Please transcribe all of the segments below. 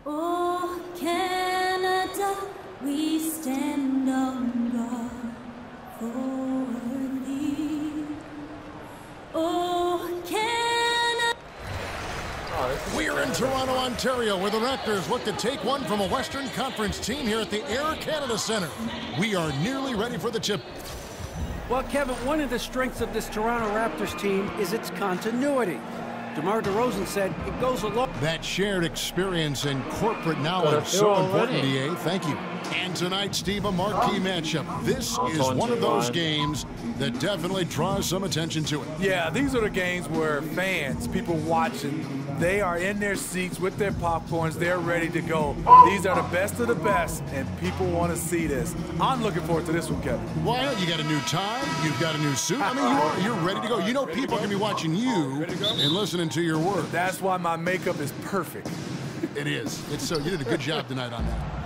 Oh, Canada, we stand on guard for thee. Oh, Canada. We're in Toronto, Ontario, where the Raptors look to take one from a Western Conference team here at the Air Canada Centre. We are nearly ready for the tip. Well, Kevin, one of the strengths of this Toronto Raptors team is its continuity. DeMar DeRozan said it goes along. That shared experience and corporate knowledge, so important, DA. Thank you. And tonight, Steve, a marquee matchup. This is one of those games that definitely draws some attention to it. Yeah, these are the games where fans, people watching, they are in their seats with their popcorns. They're ready to go. These are the best of the best, and people want to see this. I'm looking forward to this one, Kevin. Well, you got a new tie. You've got a new suit. I mean, you're ready to go. You know people are going to be watching you and listening to your words. That's why my makeup is perfect. It is. It's so. You did a good job tonight on that.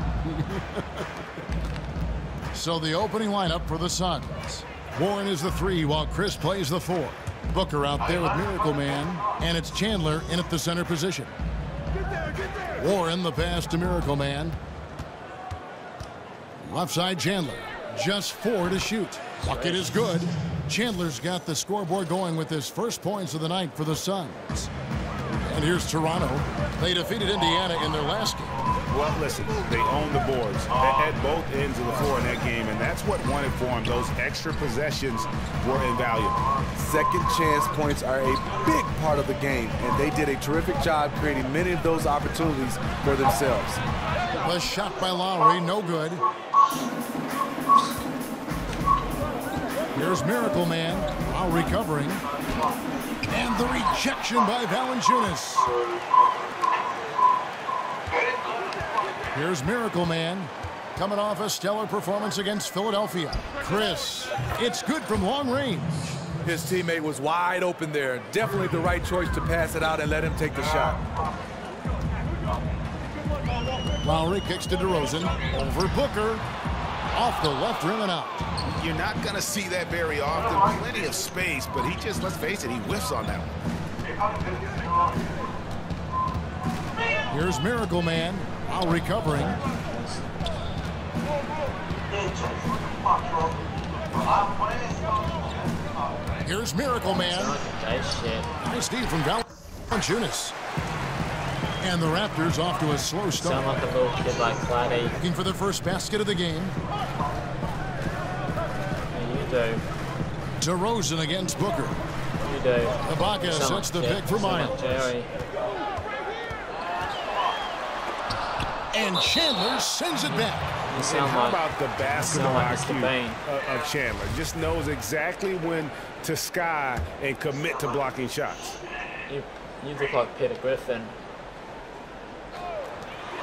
So the opening lineup for the Suns. Warren is the 3 while Chris plays the 4. Booker out there with Miracle Man, and it's Chandler in at the center position. Warren the pass to Miracle Man. Left side Chandler. Just 4 to shoot. Bucket is good. Chandler's got the scoreboard going with his first points of the night for the Suns. And here's Toronto. They defeated Indiana in their last game. Well, listen, they own the boards at both ends of the floor in that game, and that's what won it for them. Those extra possessions were invaluable. Second chance points are a big part of the game, and they did a terrific job creating many of those opportunities for themselves. The shot by Lowry, no good. Here's Miracle Man, while recovering. And the rejection by Valanciunas. Here's Miracle Man, coming off a stellar performance against Philadelphia. Chris, it's good from long range. His teammate was wide open there. Definitely the right choice to pass it out and let him take the shot. Lowry kicks to DeRozan, over Booker, off the left rim and out. You're not going to see that very often. Plenty of space, but he just, let's face it, he whiffs on that one. Here's Miracle Man, while recovering. Here's Miracle Man. Nice steal from Valanciunas. And the Raptors off to a slow start. Sound like a little kid like Claddy. Looking for the first basket of the game. Yeah, you do. DeRozan against Booker. You do. Ibaka sets the pick for Miles. Jerry. And Chandler sends it back. You And sound how like, about the basketball Mr. Bane. IQ of Chandler? Just knows exactly when to sky and commit to blocking shots. you look like Peter Griffin.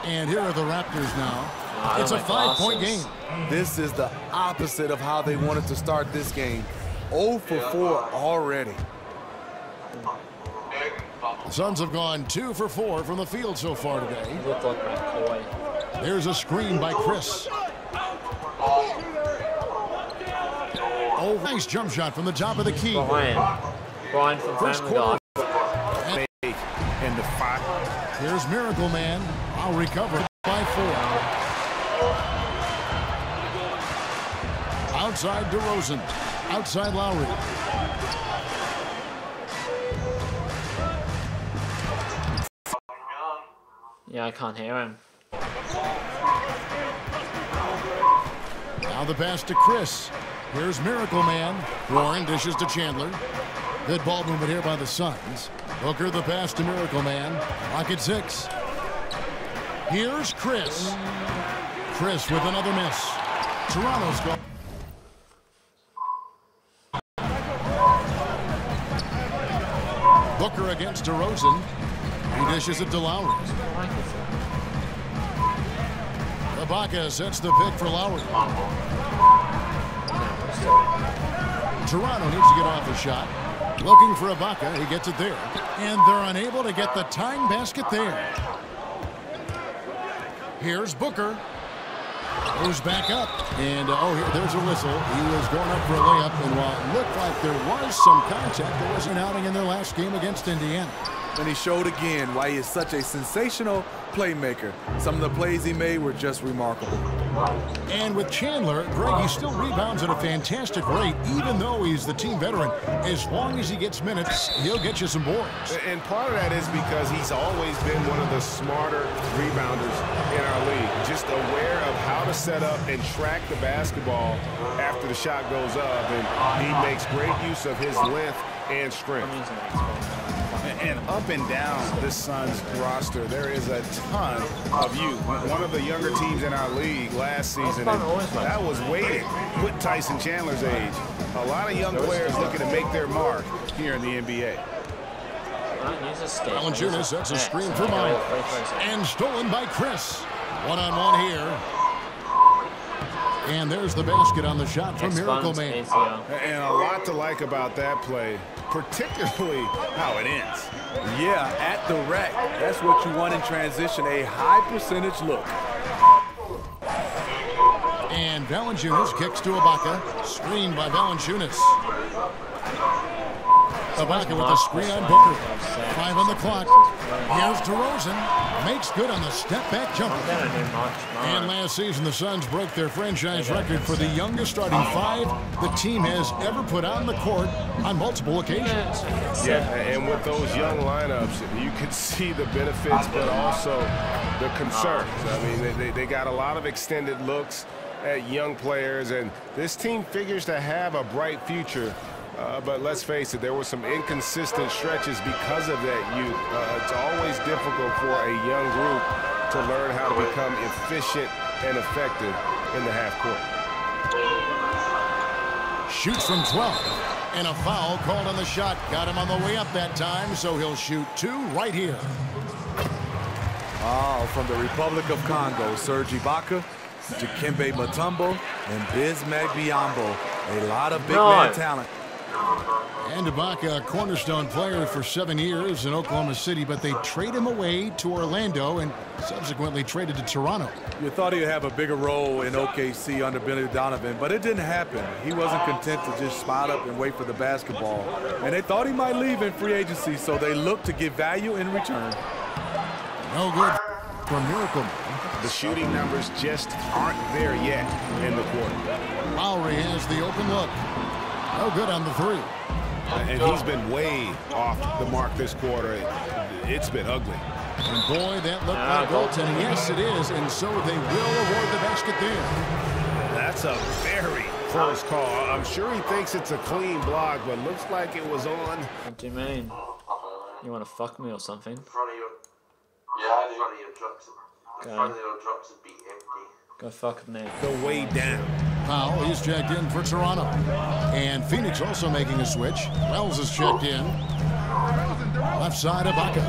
And here are the Raptors now. I It's a don't like 5-point glasses. game. This is the opposite of how they wanted to start this game. 0 for 4 already. The Suns have gone 2 for 4 from the field so far today. You look like McCoy. There's a screen by Chris. Oh, nice jump shot from the top of the key. Brian from First Family Guy. quarter. And the 5. Here's Miracle Man. I'll recover by 4. Outside DeRozan. Outside Lowry. Yeah, I can't hear him. Now the pass to Chris. Here's Miracle Man. Warren dishes to Chandler. Good ball movement here by the Suns. Booker the pass to Miracle Man. Rocket 6. Here's Chris. Chris with another miss. Toronto's gone. Booker against DeRozan. He dishes it to Lowry. Ibaka sets the pick for Lowry. Toronto needs to get off a shot. Looking for Ibaka. He gets it there. And they're unable to get the tying basket there. Here's Booker. Goes back up. And, there's a whistle. He was going up for a layup. And while it looked like there was some contact, there was an outing in their last game against Indiana. and he showed again why he is such a sensational playmaker. Some of the plays he made were just remarkable. And with Chandler, Greg, he still rebounds at a fantastic rate, even though he's the team veteran. As long as he gets minutes, he'll get you some boards. And part of that is because he's always been one of the smarter rebounders in our league, just aware of how to set up and track the basketball after the shot goes up, and he makes great use of his length and strength. And up and down this Suns roster, there is a ton of youth. One of the younger teams in our league last season, and that was waiting. Put Tyson Chandler's age. A lot of young players looking to make their mark here in the NBA. Valanciunas sets a screen for Mike. And stolen by Chris. One-on-one here. And there's the basket on the shot from Miracle Man. And a lot to like about that play, particularly how it ends. Yeah, at the rack. That's what you want in transition, a high percentage look. And Valanciunas kicks to Ibaka. Screen by Valanciunas. Ibaka with the screen on Booker. 5 on the clock. Here's DeRozan. Makes good on the step-back jumper. And last season, the Suns broke their franchise record for the youngest starting 5 the team has ever put on the court on multiple occasions. Yeah, and with those young lineups, you could see the benefits, but also the concerns. I mean, they got a lot of extended looks at young players, and this team figures to have a bright future. But let's face it, there were some inconsistent stretches because of that youth. It's always difficult for a young group to learn how to become efficient and effective in the half court. Shoots from 12. And a foul called on the shot. Got him on the way up that time, so he'll shoot 2 right here. Oh, from the Republic of Congo, Serge Ibaka, Dikembe Mutombo, and Bismack Biyombo. A lot of big man talent. And Ibaka, a cornerstone player for 7 years in Oklahoma City, but they trade him away to Orlando and subsequently traded to Toronto. You thought he'd have a bigger role in OKC under Billy Donovan, but it didn't happen. He wasn't content to just spot up and wait for the basketball. And they thought he might leave in free agency, so they looked to get value in return. No good for Miracle. The shooting numbers just aren't there yet in the quarter. Lowry has the open look. No good on the 3. And he's been way off the mark this quarter. It's been ugly. And boy, that looked like goaltending. Yes, it is. And so they will award the basket there. That's a very close call. I'm sure he thinks it's a clean block, but looks like it was on. What do you mean? You want to fuck me or something? In front of your, yeah, in front of your trucks. In front of your trucks would be empty. Go fuck me. The way down. Powell, he's checked in for Toronto. And Phoenix also making a switch. Wells is checked in. Left side, Ibaka.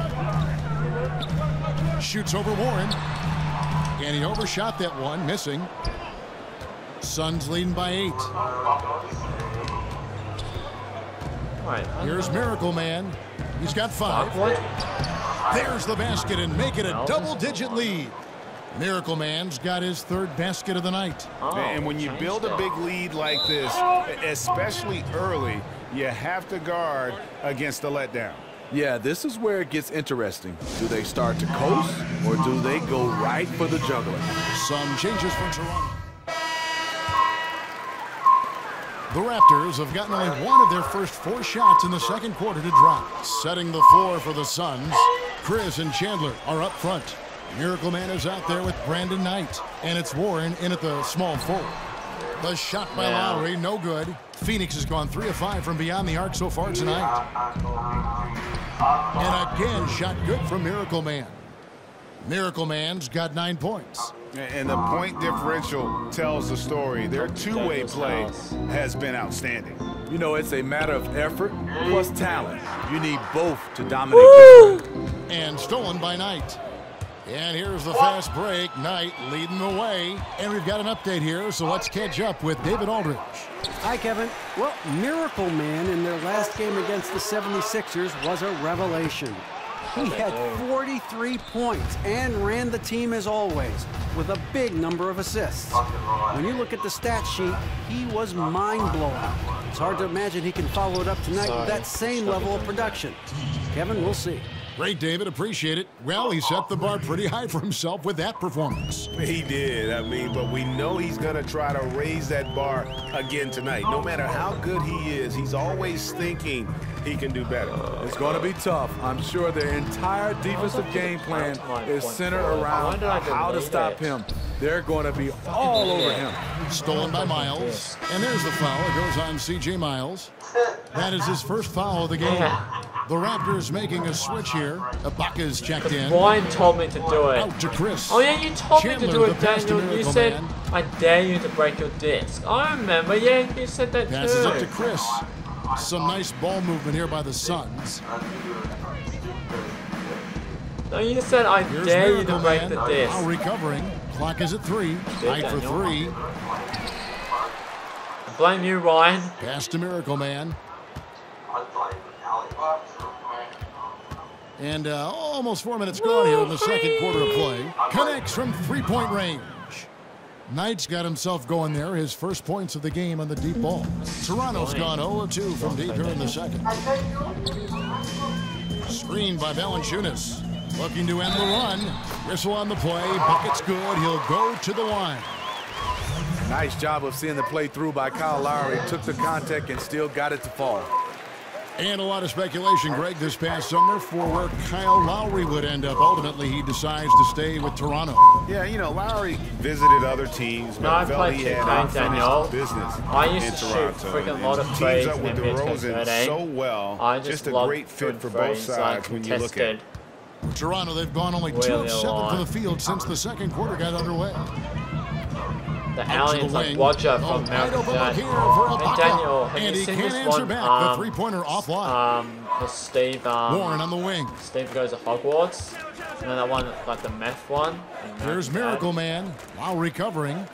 Shoots over Warren. And he overshot that one, missing. Suns leading by 8. Right, here's Miracle Man. He's got 5. What? There's the basket and make it a double-digit lead. Miracle Man's got his 3rd basket of the night. Oh, and when you build a big lead like this, especially early, you have to guard against the letdown. Yeah, this is where it gets interesting. Do they start to coast, or do they go right for the juggler? Some changes for Toronto. The Raptors have gotten only 1 of their first 4 shots in the second quarter to drop. Setting the floor for the Suns, Chris and Chandler are up front. Miracle Man is out there with Brandon Knight, and it's Warren in at the small forward. The shot by Lowry, no good. Phoenix has gone 3 of 5 from beyond the arc so far tonight. And again, shot good from Miracle Man. Miracle Man's got 9 points. And the point differential tells the story. Their two-way play has been outstanding. You know, it's a matter of effort plus talent. You need both to dominate. And stolen by Knight. And here's the fast break. Knight leading the way. And we've got an update here, so let's catch up with David Aldridge. Hi, Kevin. Well, Miracle Man in their last game against the 76ers was a revelation. He had 43 points and ran the team as always with a big number of assists. When you look at the stat sheet, he was mind-blowing. It's hard to imagine he can follow it up tonight with that same level of production. Kevin, we'll see. Great, David. Appreciate it. Well, he set the bar pretty high for himself with that performance. He did. I mean, but we know he's going to try to raise that bar again tonight. No matter how good he is, he's always thinking he can do better. It's going to be tough. I'm sure their entire defensive game plan is centered around how to stop him. They're going to be all over him. Stolen by Miles. And there's the foul. It goes on C.J. Miles. That is his first foul of the game. The Raptors making a switch here. Ibaka's checked in. Brian told me to do it. Out to Chris. Oh yeah, you told Chandler, me to do the it, pass to Daniel. You Miracle said, Man. I dare you to break your disc. I remember, yeah, you said that Passes too. up to Chris. Some nice ball movement here by the Suns. No, you said, I Here's dare you Miracle to break Man. the Now disc. recovering. Clock is at 3. Tied for Daniel. 3. Blame you, Ryan. Pass to Miracle Man. And almost 4 minutes gone here in the second quarter of play. Connects from three-point range. Knight's got himself going there. His first points of the game on the deep ball. Toronto's gone 0-2 from deep here in the second. Screened by Valanciunas. Looking to end the run. Whistle on the play. Bucket's good. He'll go to the line. Nice job of seeing the play through by Kyle Lowry. Took the contact and still got it to fall. And a lot of speculation, Greg, this past summer for where Kyle Lowry would end up. Ultimately, he decides to stay with Toronto. Yeah, you know, Lowry visited other teams, No, I but felt played he had 2K, unfinished Daniel. business I used in to shoot Toronto. freaking And lot of teams threes up in with NBA DeRozan 13. so well. I just a love great fit good for both threes, like sides when you look at it. contested. Toronto, they've gone only 2 Really of 7 a from lot. the field since the second quarter got underway. The Out to aliens the like wing. Watcher Oh, from wide American open Dad. look here for Hey Ibaka. Daniel, have And you he seen can't this answer one? back. The three-pointer offline. The Steve, Warren on the wing. Steve goes to Hogwarts. And then that one, like the meth one. Here's Miracle Man. While recovering.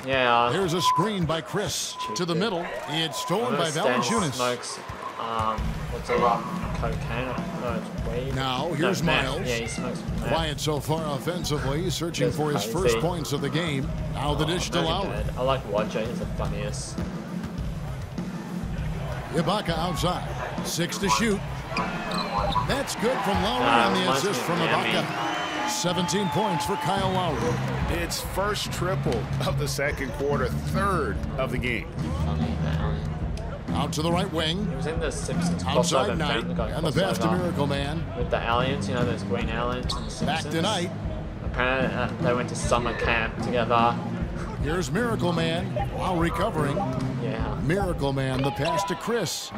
Yeah. Here's a screen by Chris to the middle. It's stolen by Valanciunas. Smokes, what's it? Cocaine? No, it's weed. Now, here's meth. Miles. Yeah, he smokes meth. Quiet so far offensively, searching That's for his crazy. first points of the game. Now the dish to Very Lowry. bad. I like Watcher, he's the funniest. Ibaka outside. 6 to shoot. That's good from Lowry on the reminds assist me from of Miami. Ibaka. 17 points for Kyle Lowry. It's first triple of the second quarter, third of the game. Funny, man. Out to the right wing. He was in the Simpsons Outside crossover Knight. Family Guy And the pass to crossover Miracle Man. with the aliens, you know, those green aliens in the Simpsons. Back to Knight. Apparently, they went to summer camp together. Here's Miracle Man while recovering. Yeah. Miracle Man, the pass to Chris.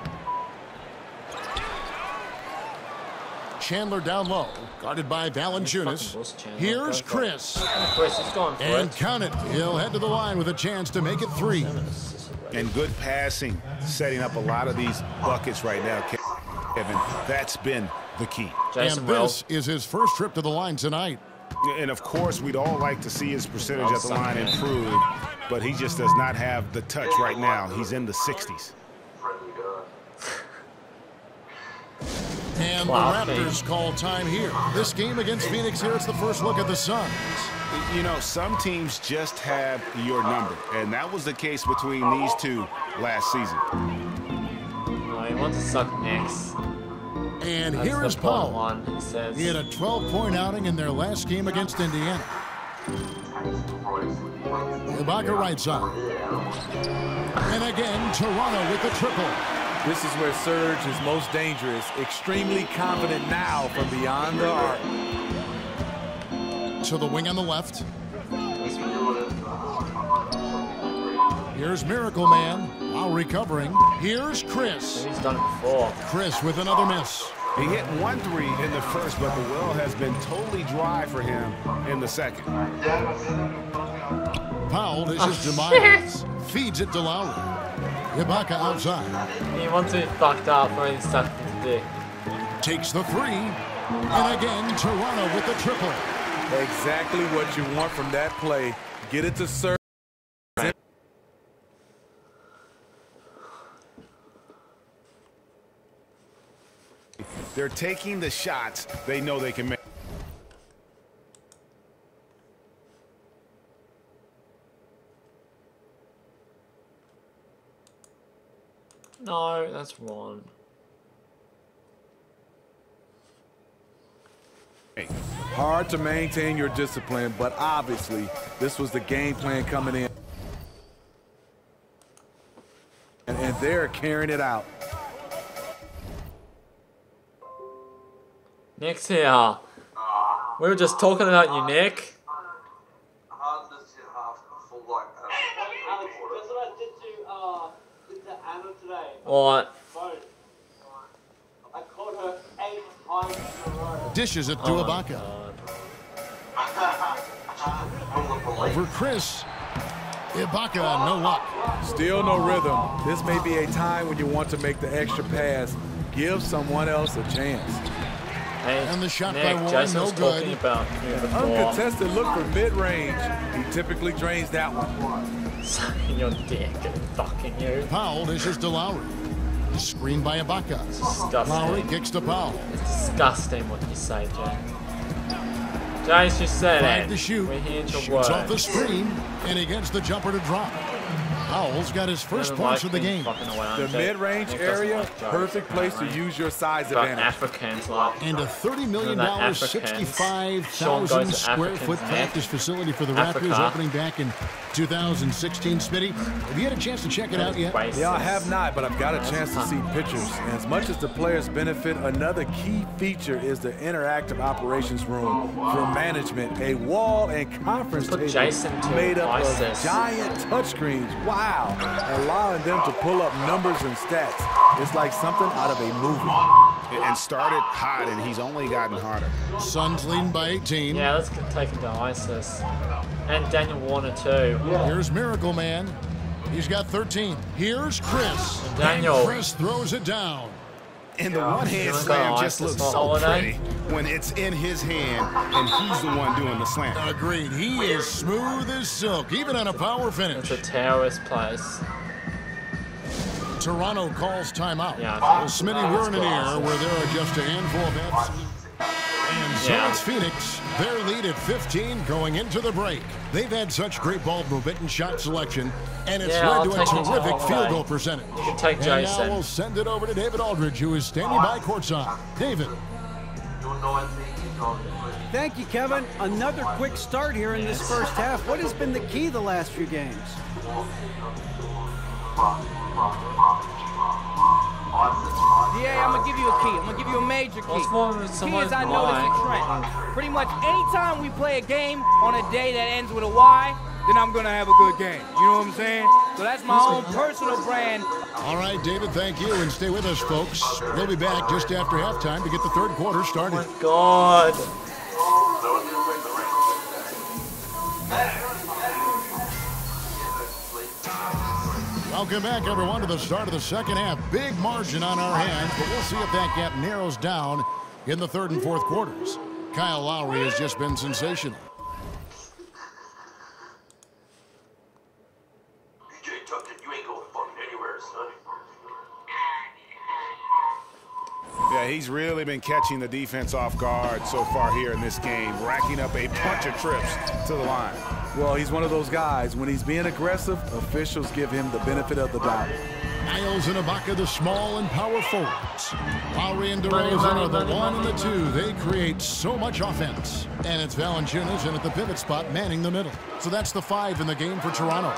Chandler down low, guarded by Valanciunas. Fucking Chandler. Here's Go for it. Chris. Chris is going for And it. count it. He'll head to the line with a chance to make it 3. And good passing, setting up a lot of these buckets right now, Kevin. That's been the key. Jason And Will. this is his first trip to the line tonight. And of course, we'd all like to see his percentage at the line improve, but he just does not have the touch right now. He's in the 60s. And Wow, the Raptors call time here. This game against Phoenix here, it's the first look at the Suns. You know, some teams just have your number, and that was the case between these two last season. No, he wants to suck Knicks. And That's here the is point Paul. one, he says. He had a 12-point outing in their last game against Indiana. Ibaka right side. And again, Toronto with the triple. This is where Serge is most dangerous. Extremely confident now from beyond the arc. To the wing on the left. Here's Miracle Man while recovering. Here's Chris. He's done it before. Chris with another miss. He hit 1 3 in the first, but the well has been totally dry for him in the second. Powell dishes to Miles. Feeds it to Lowry. Ibaka outside. He wants to be fucked up or he's sucked his dick. Takes the 3. And again, Toronto with the triple. Exactly what you want from that play. Get it to Serge. They're taking the shots they know they can make. No, that's wrong. Hard to maintain your discipline, but obviously this was the game plan coming in. And they're carrying it out. Nick's here. We were just talking about you, Nick. Hardness in half a full like Alex, that's what I did to Anna today. What? Phone. I called her 8 times in a row. Dishes it to Ibaka. Over Chris. Ibaka, no luck. Still no rhythm. This may be a time when you want to make the extra pass. Give someone else a chance. Hey, And the shot Nick, by Warren, Jason's no good. talking about you before. Uncontested look for mid-range. He typically drains that one. Sucking your dick and fucking you. Powell dishes to Lowry. Screen by Ibaka. Disgusting. Lowry kicks to Powell. It's disgusting what you say, Jay. Jace, you said Five it. to shoot. We hear your Shoots word. off the screen, and he gets the jumper to drop. Powell's got his first points of the game. The mid-range area, perfect place to use your size Got advantage. Africans like. And a $30 million, Africans. Sean 65,000 goes to square foot Africans, practice facility for the Africa. Raptors opening back in 2016. Smitty, have you had a chance to check it out yet? Yeah, I have not, but I've got a chance to see pictures. And as much as the players benefit, another key feature is the interactive operations room for management. A wall and conference Put table Jason to made up ISIS. of giant touchscreens. Wow. Allowing them to pull up numbers and stats. It's like something out of a movie. And started hot, and he's only gotten hotter. Suns leading by 18. Yeah, let's take him to ISIS. And Daniel Warner too. Here's Miracle Man. He's got 13. Here's Chris. And Daniel. And Chris throws it down. And the one-hand You wanna slam go just ISIS looks for so holiday? pretty when it's in his hand, and he's the one doing the slam. Agreed. He is smooth as silk, even on a power It's finish. a terrorist place. Toronto calls timeout. Yeah. Well, Smitty, we're in an era where there are just a handful of Fs. And so Yeah. it's Phoenix. Their lead at 15 going into the break. They've had such great ball movement and shot selection, and it's Yeah, led I'll to a take it to terrific Holiday. field goal percentage. You can take And now Jason. we'll send it over to David Aldridge, who is standing by courtside. David. You're 19 years old. Thank you, Kevin. Another quick start here in this first half. What has been the key the last few games? Yeah, I'm gonna give you a key. I'm gonna give you a major key. What's wrong with Key someone's is I noticed a mic? trend. Pretty much anytime we play a game on a day that ends with a Y, then I'm gonna have a good game. You know what I'm saying? So that's my own personal brand. All right, David, thank you, and stay with us, folks. We'll be back just after halftime to get the third quarter started. God. Welcome back, everyone, to the start of the second half. Big margin on our hands, but we'll see if that gap narrows down in the third and fourth quarters. Kyle Lowry has just been sensational. BJ Tucker, you ain't going fucking anywhere, son. Yeah, he's really been catching the defense off guard so far here in this game, racking up a bunch of trips to the line. Well, he's one of those guys. When he's being aggressive, officials give him the benefit of the doubt. Niles and Ibaka, the small and power forwards. Lowry and DeRozan are the one and the two. They create so much offense. And it's Valanciunas in at the pivot spot, manning the middle. So that's the 5 in the game for Toronto.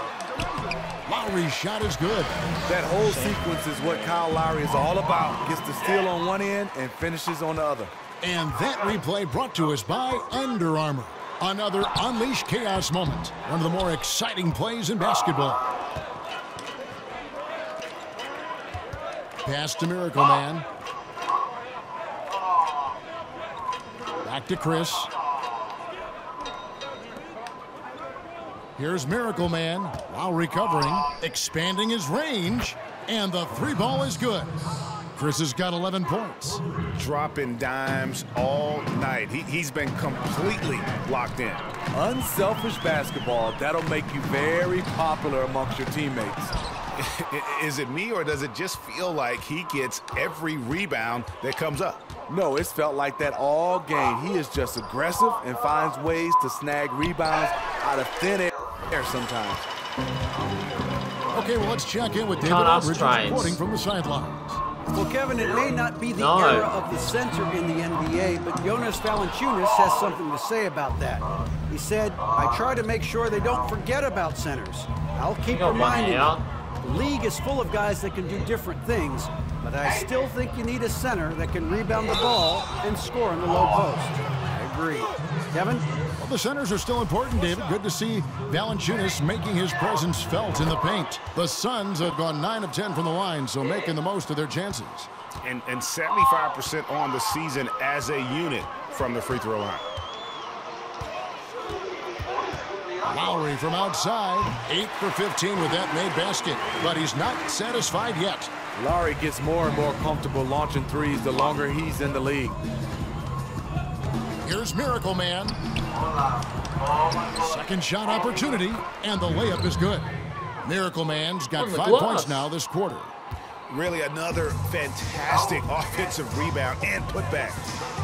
Lowry's shot is good. That whole sequence is what Kyle Lowry is all about. Gets the steal on one end and finishes on the other. And that replay brought to us by Under Armour. Another Unleash Chaos moment. One of the more exciting plays in basketball. Pass to Miracle Man. Back to Chris. Here's Miracle Man. While recovering, expanding his range. And the three ball is good. Chris has got 11 points. Dropping dimes all night. He's been completely locked in. Unselfish basketball, that'll make you very popular amongst your teammates. Is it me, or does it just feel like he gets every rebound that comes up? No, it's felt like that all game. He is just aggressive and finds ways to snag rebounds out of thin air sometimes. Okay, well, let's check in with David Can't ask Aldridge trades. reporting from the sidelines. Well, Kevin, it may not be the No. era of the center in the NBA, but Jonas Valanciunas has something to say about that. He said, I try to make sure they don't forget about centers. I'll keep got one reminding out. them. The league is full of guys that can do different things, but I still think you need a center that can rebound the ball and score in the low post. I agree. Kevin? Well, the centers are still important, David. Good to see Valanciunas making his presence felt in the paint. The Suns have gone 9 of 10 from the line, so making the most of their chances. And 75% on the season as a unit from the free throw line. Lowry from outside, 8 for 15 with that made basket, but he's not satisfied yet. Lowry gets more and more comfortable launching threes the longer he's in the league. Here's Miracle Man. Second shot opportunity, and the layup is good. Miracle Man's got 5 points now this quarter. Really another fantastic offensive rebound and putback.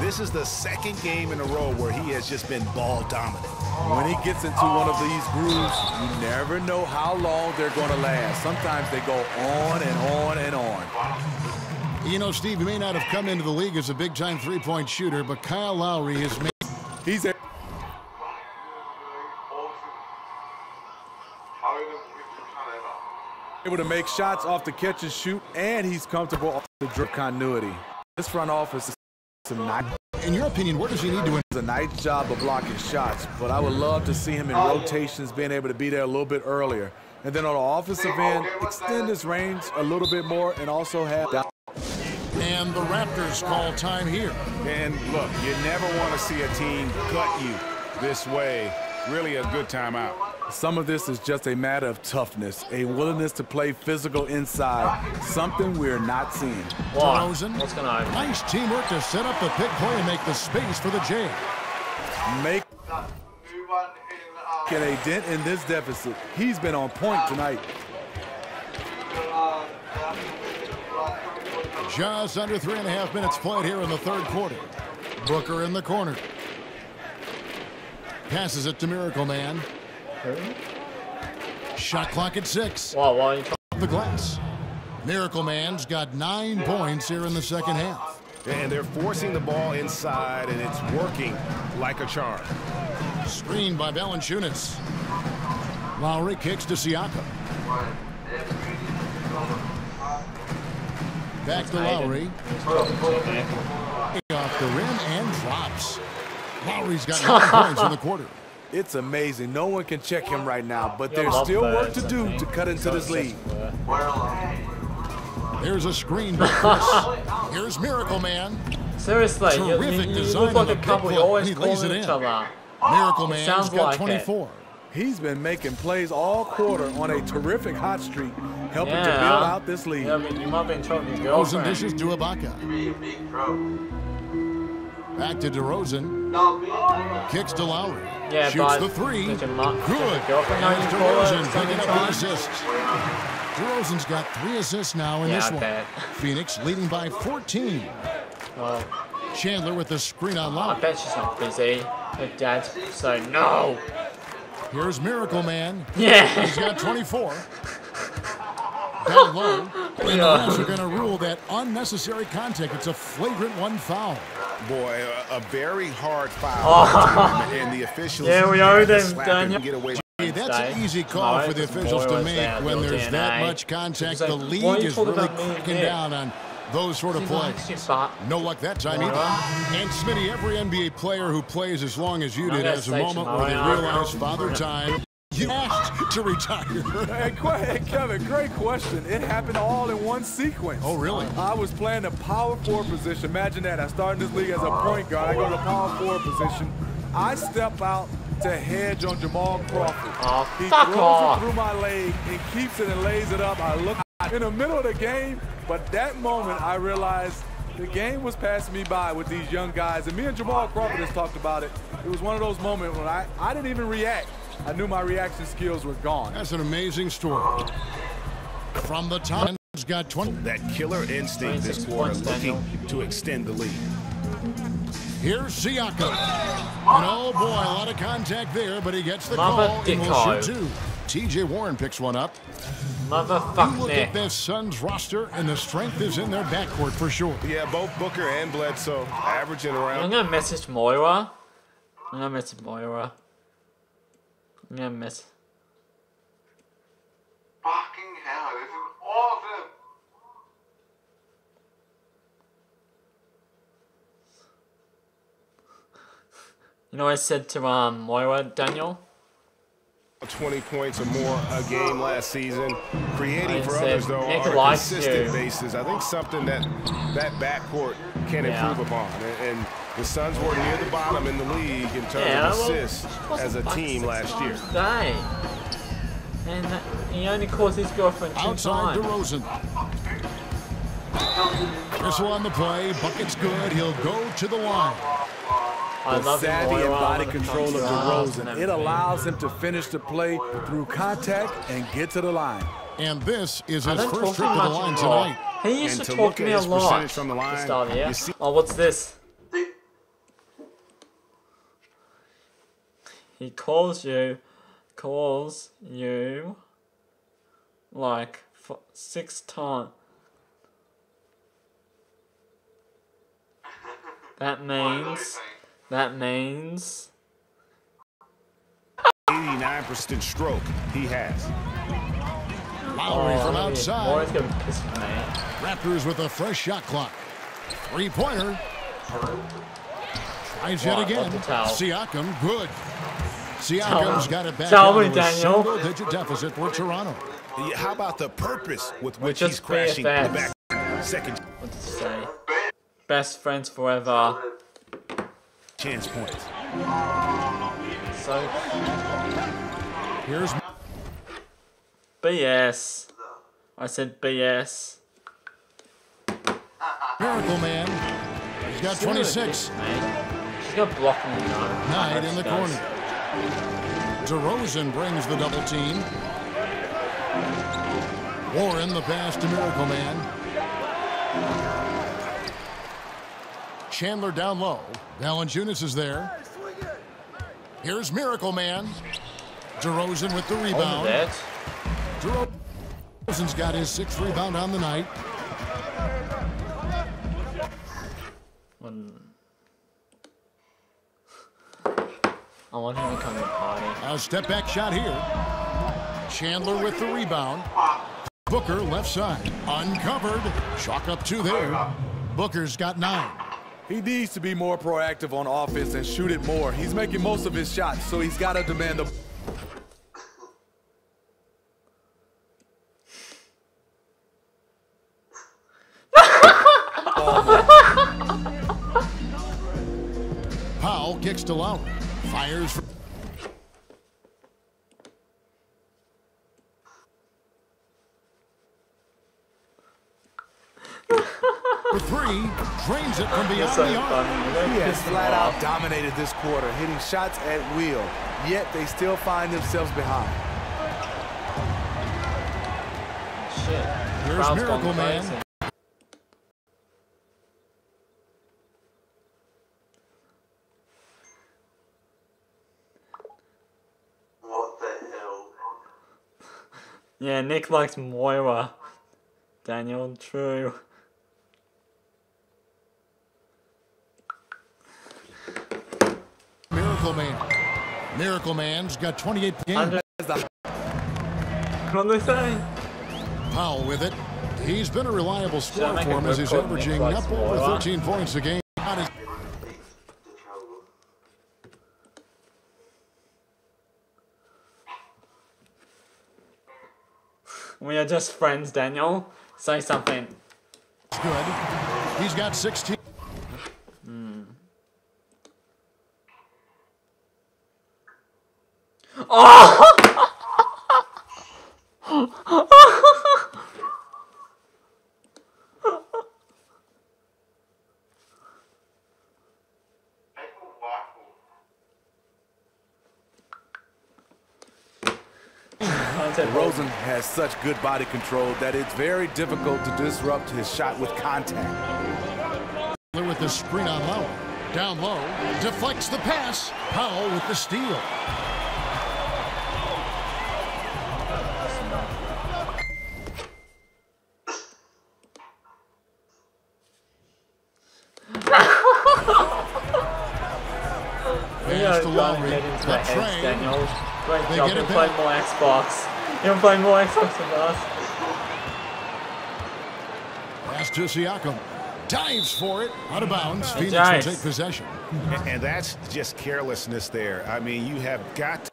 This is the second game in a row where he has just been ball dominant. When he gets into one of these grooves, you never know how long they're going to last. Sometimes they go on and on and on. You know, Steve, he may not have come into the league as a big-time three-point shooter, but Kyle Lowry has made... He's a... able to make shots off the catch and shoot, and he's comfortable off the drip continuity. This front office is some nice. In your opinion, where does he need to... Does a nice job of blocking shots, but I would love to see him in rotations, being able to be there a little bit earlier. And then on the offensive end, extend his range a little bit more and also have... And the Raptors call time here. And look, you never want to see a team gut you this way. Really a good timeout. Some of this is just a matter of toughness, a willingness to play physical inside, something we're not seeing. DeRozan, what's going on? Nice teamwork to set up the pick play and make the space for the Jays. Make a dent in this deficit. He's been on point tonight. Just under 3.5 minutes played here in the third quarter. Booker in the corner. Passes it to Miracle Man. Shot clock at 6. Wow, the glass. Miracle Man's got 9 points here in the second half. And they're forcing the ball inside, and it's working like a charm. Screened by Valanciunas. Lowry kicks to Siakam. Back to Lowry. Off the rim and drops. Lowry's got 9 points in the quarter. It's amazing. No one can check him right now, but there's still work to do to cut into this lead. There's a screen by Chris. Here's Miracle Man. Seriously, Terrific you design look like on a the couple. pick You play. always He lays call it each in. other. Miracle Man's sounds got like 24. He's been making plays all quarter on a terrific hot streak, helping to build out this lead. Yeah, I mean, you might be in trouble with your DeRozan girlfriend. dishes to Ibaka. Back to DeRozan. Kicks to Lowry. Yeah, Shoots but the 3. did your Good. girlfriend know And you call DeRozan her picking up the sometime? assists. DeRozan's got 3 assists now in Yeah, this I one. bet. Phoenix leading by 14. Well, Chandler with the screen on I Lowry. bet she's not busy. Her dad said no. Here's Miracle Man. Yeah. He's got 24. Down low. And the refs are going to rule that unnecessary contact. It's a flagrant 1 foul. Boy, a very hard foul. And the officials... Yeah, we owe them, slap Daniel. and get away. Hey, that's an easy call for the officials to make when there's that much contact. The league is really cracking down on those sort of plays. No luck that time either. And Smitty, every NBA player who plays as long as you did has a moment where they realize Father Time. You asked to retire. Hey, Kevin, great question. It happened all in one sequence. Oh, really? I was playing the power forward position. Imagine that. I started this league as a point guard. I go to the power forward position. I step out to hedge on Jamal Crawford. He throws it through my leg and keeps it and lays it up. I look in the middle of the game, but that moment I realized the game was passing me by with these young guys. And me and Jamal Crawford has talked about it. It was one of those moments when I didn't even react. I knew my reaction skills were gone. That's an amazing story. From the top, he's got 20. That killer instinct this quarter, looking to extend the lead. Here's Siakam. And oh boy, a lot of contact there, but he gets the call and will shoot 2. TJ Warren picks one up. Motherfucker. You look at this Suns roster, and the strength is in their backcourt for sure. Yeah, both Booker and Bledsoe averaging around. I'm gonna message Moira. I'm gonna message Moira. I'm gonna mess. Fucking hell, this is awesome! You know what I said to Moira, Daniel? 20 points or more a game last season. Creating for others, though, Nick on a likes consistent you. basis. I think something that backcourt can improve upon. And the Suns were near the bottom in the league in terms of assists as a team last year. Day. And he only calls his girlfriend 2 Outside times. DeRozan. Whistle on the play. Bucket's good. He'll go to the line. I The love savvy and Moira body with the control of thumbs up and DeRozan. It everything. allows him to finish the play through contact and get to the line. And this is I his don't first talk trip to the much line anymore. tonight. He used And to to talk look to at me a his lot. percentage from the at line, start of the year. you see- Oh, what's this? He calls you like 6 times. That means 89% stroke he has. Lowry from outside. Moira's gonna piss me. Raptors with a fresh shot clock. Three-pointer. Tries yet What? again. Off the towel. Siakam, good. Siakam's got it back Tell down me, to a Daniel. single-digit deficit for Toronto. Yeah, how about the purpose with which just he's crashing the BFFs. back? Second What did you say? Best friends forever. chance points. So Here's BS. I said BS. Miracle Man. He's got 26. She's got blocking the gun. Knight in the corner. DeRozan brings the double team. Warren the pass to Miracle Man. Chandler down low. Valanciunas is there. Here's Miracle Man. DeRozan with the On rebound. that. DeRozan's got his 6th rebound on the night. I want him to come and party. A step-back shot here. Chandler with the rebound. Booker left side. Uncovered. Chalk up 2 there. Booker's got 9. He needs to be more proactive on offense and shoot it more. He's making most of his shots, so he's got to demand the... Powell kicks to Lowry. Fires for... For 3. Drains it from beyond the arc. He has flat out dominated this quarter, hitting shots at will, yet they still find themselves behind. Shit. Here's Crowd's Miracle gone Man. crazy. What the hell? Yeah, Nick likes Moira. Daniel, true. Miracle Man. Miracle Man's got 28 games. What are they saying? Powell with it. He's been a reliable Should I scorer make for a him as good he's call? averaging Nick likes up over Moira. 13 points a game. On his- We are just friends, Daniel. Say something. Good. He's got 16. DeRozan has such good body control that it's very difficult to disrupt his shot with contact. With the screen on Lowry. Down low. Deflects the pass. Powell with the steal. the trying Lowry. to get into The their heads, trade. Daniel. Great They job. get You're it playing back. more Xbox. You're playing more Xbox than us. Pass to Siakam. Dives for it. Out of bounds. Phoenix dives. will take possession. And that's just carelessness there. I mean, you have got to.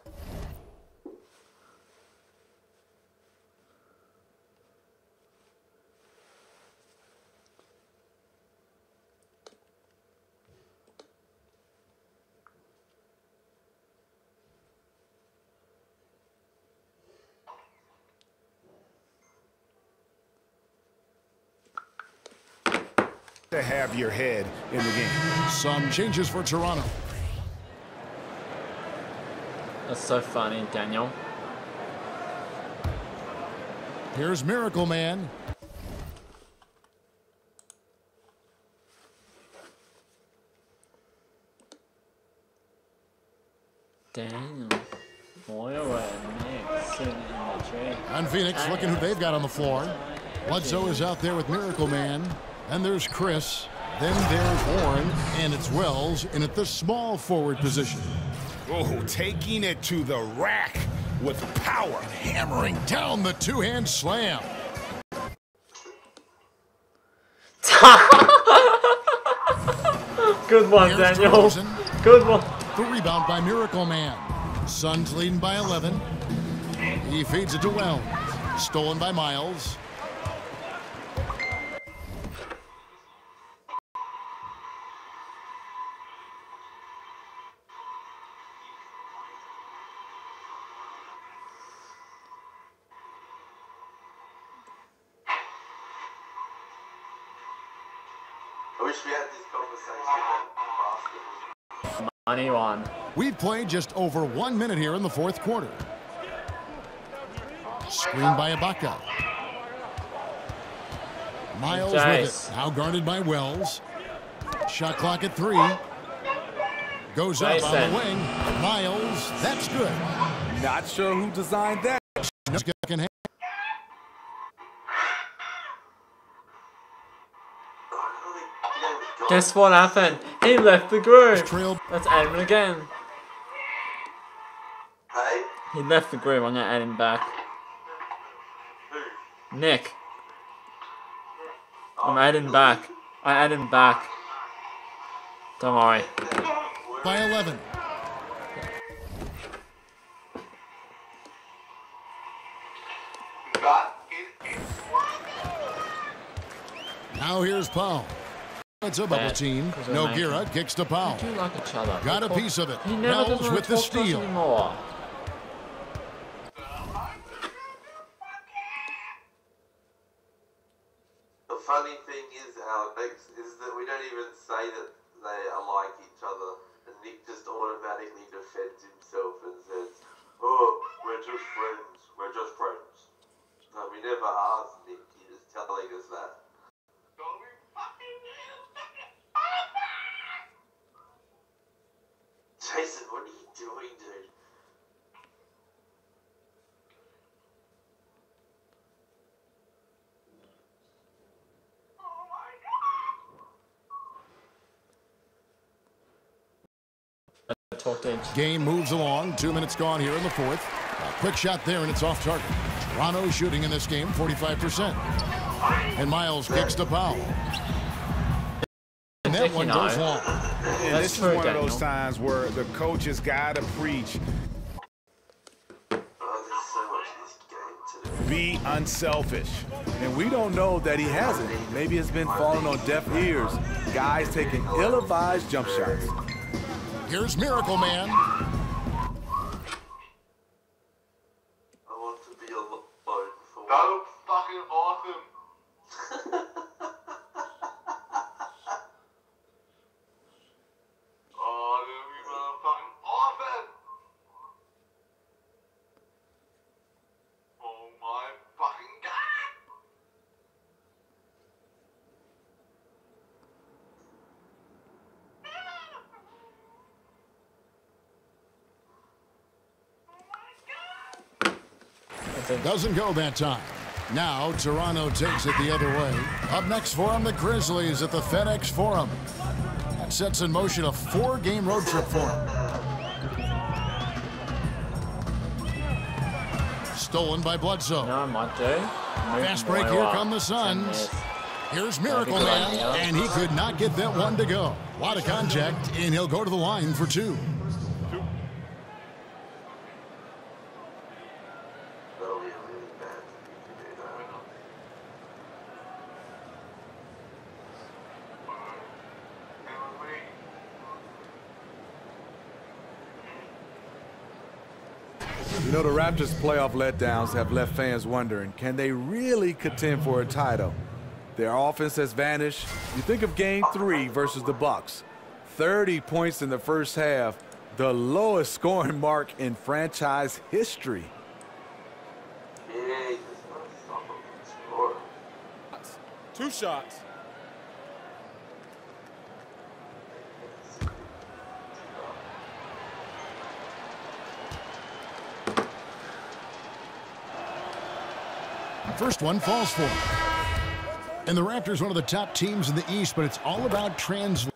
To have your head in the game. Some changes for Toronto. That's so funny, Daniel. Here's Miracle Man. Daniel. Moira and Nick sitting in the tree. And Phoenix looking who they've got on the floor. Bledsoe is out there with Miracle Man. And there's Chris. Then there's Warren. And it's Wells in at the small forward position. Oh, taking it to the rack with power. Hammering down the two-hand slam. Good one, Here's Daniel. DeRozan. Good one. The rebound by Miracle Man. Suns leading by 11. He feeds it to Wells. Stolen by Miles. I wish we had this conversation in basketball. Money one. We've played just over 1 minute here in the fourth quarter. Screened by Ibaka. Miles with Nice. it. Now guarded by Wells. Shot clock at 3. Goes up on Jason. the wing. Miles, that's good. Not sure who designed that. No second hand. Guess what happened? He left the groove. Trailed. Let's add him again. Hey? He left the groove. I'm gonna add him back. Nick. I'm adding back. I add him back. Don't worry. By 11. Now here's Powell. It's a bubble Bad, team. 'cause they're Nogueira kicks to Powell. They do like each other. Got a piece of it. He never Wells does with the talk to us steal. anymore. The funny thing is, Alex, is that we don't even say that they are like each other. And Nick just automatically defends himself and says, oh, we're just friends. We're just friends. No, we never asked Nick. He just telling us that. Jason, what are you doing, dude? Talk to him. Game moves along. 2 minutes gone here in the fourth. A quick shot there, and it's off target. Toronto shooting in this game 45%. And Miles kicks to Powell. And that one goes long. And this is true, one of those Daniel. times where the coaches got to preach, Oh, there's so much in this game to do. be unselfish. And we don't know that he hasn't. Maybe it's been falling on deaf ears. Guys taking ill-advised jump shots. Here's Miracle Man. I want to be alone for That looks fucking awesome. Oh, that would be motherfucking awesome. Oh my fucking god. Doesn't go that time. Now Toronto takes it the other way. Up next for them, the Grizzlies at the FedEx Forum. That sets in motion a 4-game road trip for them. stolen by Bledsoe. No, I might do. Fast break, here come the Suns. Here's Miracle Man, and he could not get that one to go. A lot of contact, and he'll go to the line for 2. That'll be really bad if you do that. You know, the Raptors' playoff letdowns have left fans wondering, can they really contend for a title? Their offense has vanished. You think of Game 3 versus the Bucks. 30 points in the first half, the lowest scoring mark in franchise history. Yeah, you just want to stop them from scoring. 2 shots. First one falls for him. And the Raptors, one of the top teams in the East, but it's all about translating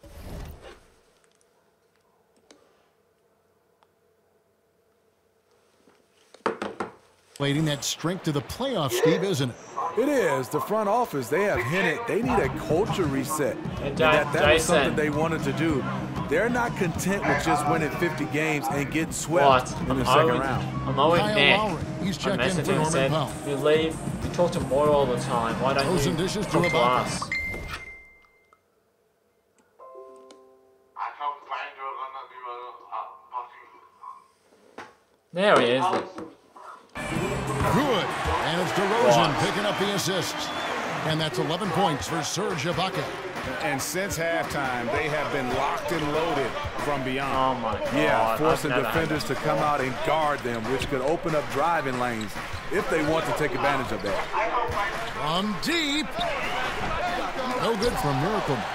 that strength to the playoffs, Steve, isn't it? It is. The front office, they have hinted they need a culture reset. And that was something Jason. they wanted to do. They're not content with just winning 50 games and getting swept in the second round. I'm owing Kyle Nick. Lowry, he's I checked in messaged for him and Norman said, Powell. you leave, you talk to Moore all the time. Why don't Those you and dishes to talk to Ibaka. us? There he is. Good. And it's DeRozan picking up the assists. And that's 11 points for Serge Ibaka. And since halftime, they have been locked and loaded from beyond. Oh my God. Yeah, forcing I've never had defenders to come out and guard them, which could open up driving lanes if they want to take advantage of that. From deep. No good from Miracle Man.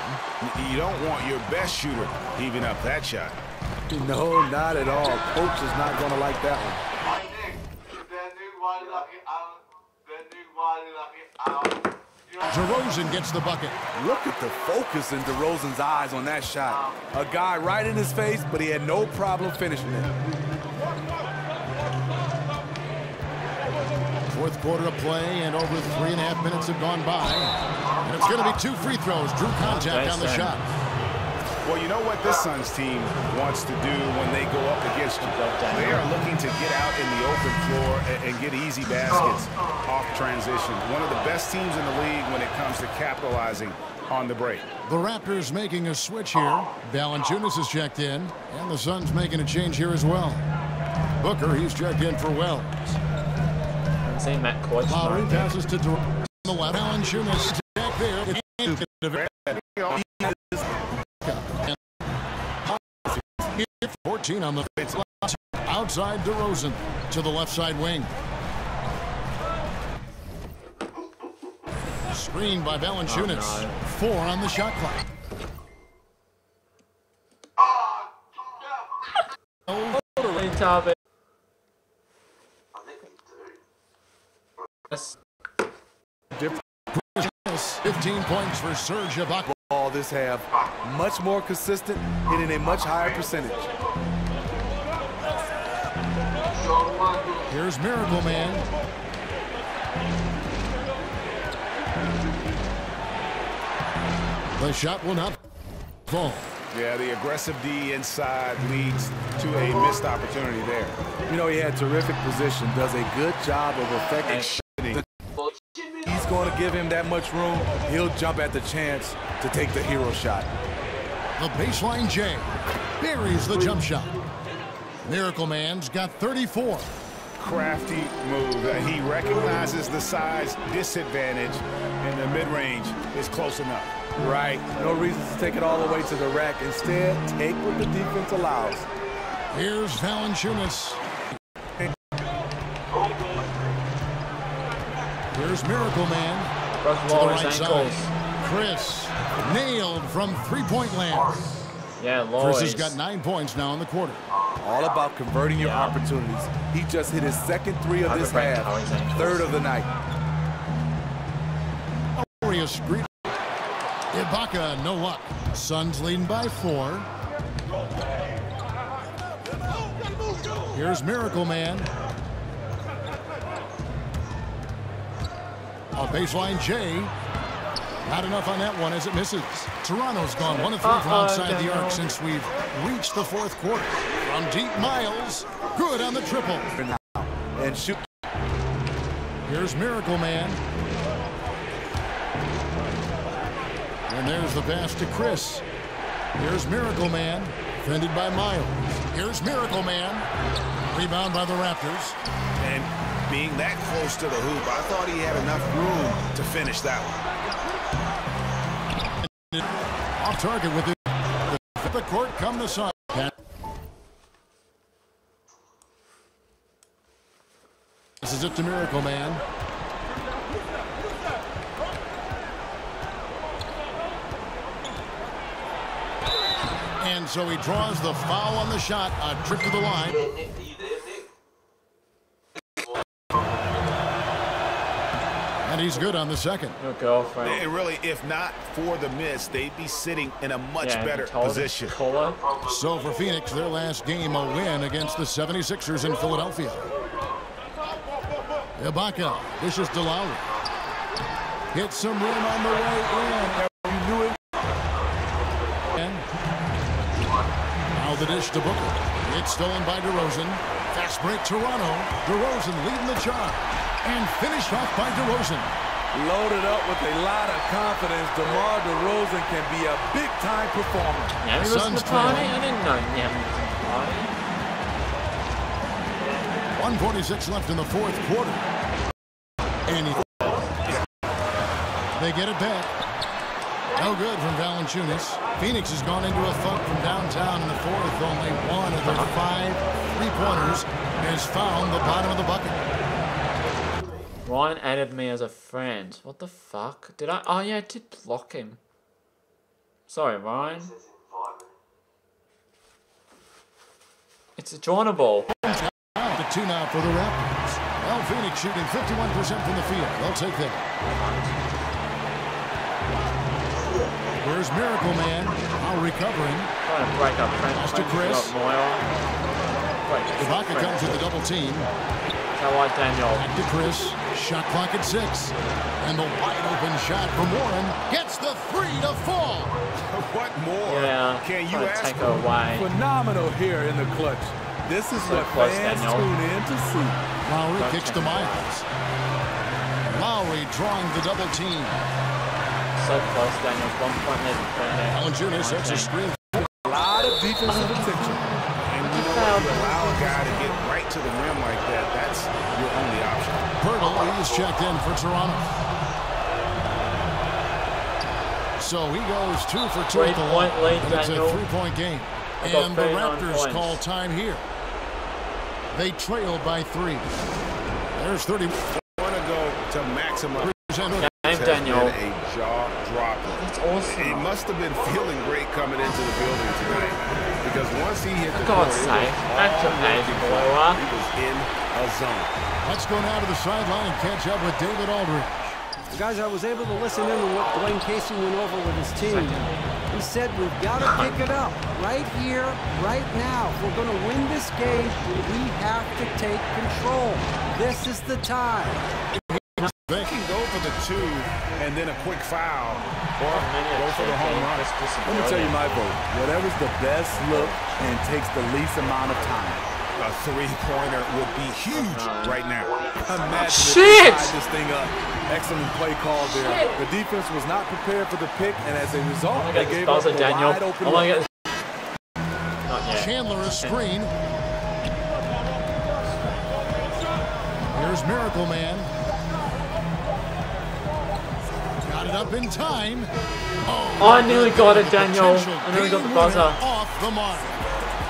You don't want your best shooter heaving up that shot. No, not at all. Coach is not going to like that one. DeRozan gets the bucket. Look at the focus in DeRozan's eyes on that shot. A guy right in his face, but he had no problem finishing it. Fourth quarter of play, and over 3.5 minutes have gone by. And it's going to be 2 free throws. Drew contact on the shot. Well, you know what this Suns team wants to do when they go up against you? They are looking to get out in the open floor and get easy baskets off transition. One of the best teams in the league when it comes to capitalizing on the break. The Raptors making a switch here. Valanciunas has checked in, and the Suns making a change here as well. Booker, he's checked in for Wells. I've seen Matt Coach. Lowry passes to DeRozan on the left. Valanciunas back there. And 14 on the outside DeRozan to the left side wing. Screen by Valanciunas. Oh, no. 4 on the shot clock. Totally top it. I think we do. That's 15 points for Serge Ibaka. All this half, much more consistent, hitting a much higher percentage. Here's Miracle Man. The shot will not fall. Yeah, the aggressive D inside leads to a missed opportunity there. You know, he had terrific position, does a good job of effective shooting. He's going to give him that much room. He'll jump at the chance to take the hero shot. The baseline J buries the jump shot. Miracle Man's got 34. Crafty move. He recognizes the size disadvantage, and the mid-range is close enough. Right. No reason to take it all the way to the rack. Instead, take what the defense allows. Here's Valanciunas. Here's Miracle Man. broke To the Lawler's right ankles. side. Chris nailed from three-point land. Yeah, Chris Lawler's. has got 9 points now in the quarter. All about converting your opportunities. He just hit his second 3 of this half, third of the night. Glorious screen. Ibaka, no luck. Suns leading by 4. Here's Miracle Man. A baseline J. Not enough on that one as it misses. Toronto's gone 1 of 3 from outside the arc since we've reached the fourth quarter. From deep, Miles. Good on the triple. And shoot. Here's Miracle Man. And there's the pass to Chris. Here's Miracle Man. Defended by Miles. Here's Miracle Man. Rebound by the Raptors. And being that close to the hoop, I thought he had enough room to finish that one. Off target with the court come to side. This is it to Miracle Man. And so he draws the foul on the shot. A trip to the line. And he's good on the second. Good girlfriend. And really, if not for the miss, they'd be sitting in a much better position. So for Phoenix, their last game, a win against the 76ers in Philadelphia. Ibaka, dishes to Lowry. Hits some room on the way in. You knew it. And now the dish to Booker. It's stolen by DeRozan. Fast break Toronto. DeRozan leading the charge. And finished off by DeRozan. Loaded up with a lot of confidence. DeMar DeRozan can be a big-time performer. Yeah, he was in the party? I didn't know Nyami was in the party. 1:46 left in the fourth quarter. And they get it back. No good from Valanciunas. Phoenix has gone into a funk from downtown in the fourth. Only one of their 5 3-pointers has found the bottom of the bucket. Ryan added me as a friend. What the fuck? Did I? Oh yeah, I did block him. Sorry, Ryan. It's a joinable. The 2 now for the Raptors. Well, Phoenix shooting 51% from the field. They'll take that. Where's Miracle Man? Now recovering. Trying to break up Trent. Pass to Chris. Ibaka comes with the double team. How Daniel. Back to Chris. Shot clock at 6. And the wide open shot from Warren gets the 3 to fall. What more can you ask take her away? Phenomenal here in the clutch. This is what fans tune in to see. Lowry kicks to Miles. Lowry drawing the double team. So close, Daniel. 1 point lead. Valanciunas sets a screen. A lot of defensive attention. And you know, if you allow a guy to get right to the rim like that, that's your only option. Pirtle is checked in for Toronto. So he goes 2 for 2 at the line. It's a 3-point game. And the Raptors call time here. They trail by 3. There's 30. I want to go to maximum. Daniel. A jaw dropper. That's awesome. He must have been feeling great coming into the building tonight, because once he hit the God's sake, that's amazing, boy. He was in a zone. Let's go now to the sideline and catch up with David Aldridge. Guys, I was able to listen in to what Dwayne Casey went over with his team. He said we've got to pick it up right here, right now. If we're going to win this game, we have to take control. This is the time. They can go for the 2 and then a quick foul, or go for the home run. Let me tell you my vote. Whatever's the best look and takes the least amount of time. A 3-pointer would be huge right now. Imagine if they tied this thing up. Excellent play call there. The defense was not prepared for the pick, and as a result, they gave up a wide open look. Chandler a screen. Here's Miracle Man. Got it up in time. Oh, I nearly got it, Daniel. I nearly got the buzzer. Off the mark.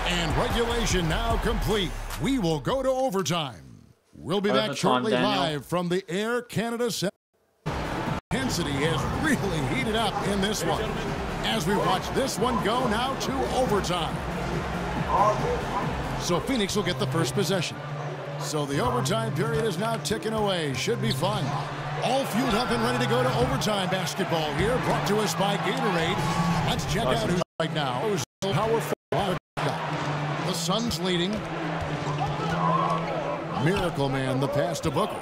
And regulation now complete. We will go to overtime. We'll be back shortly live from the Air Canada Center. Intensity has really heated up in this one as we watch this one go now to overtime. So Phoenix will get the first possession. So the overtime period is now ticking away. Should be fun. All fueled up and ready to go to overtime basketball here, brought to us by Gatorade. Let's check out who's right now. Powerful. The Suns leading. Miracle Man, the pass to Booker.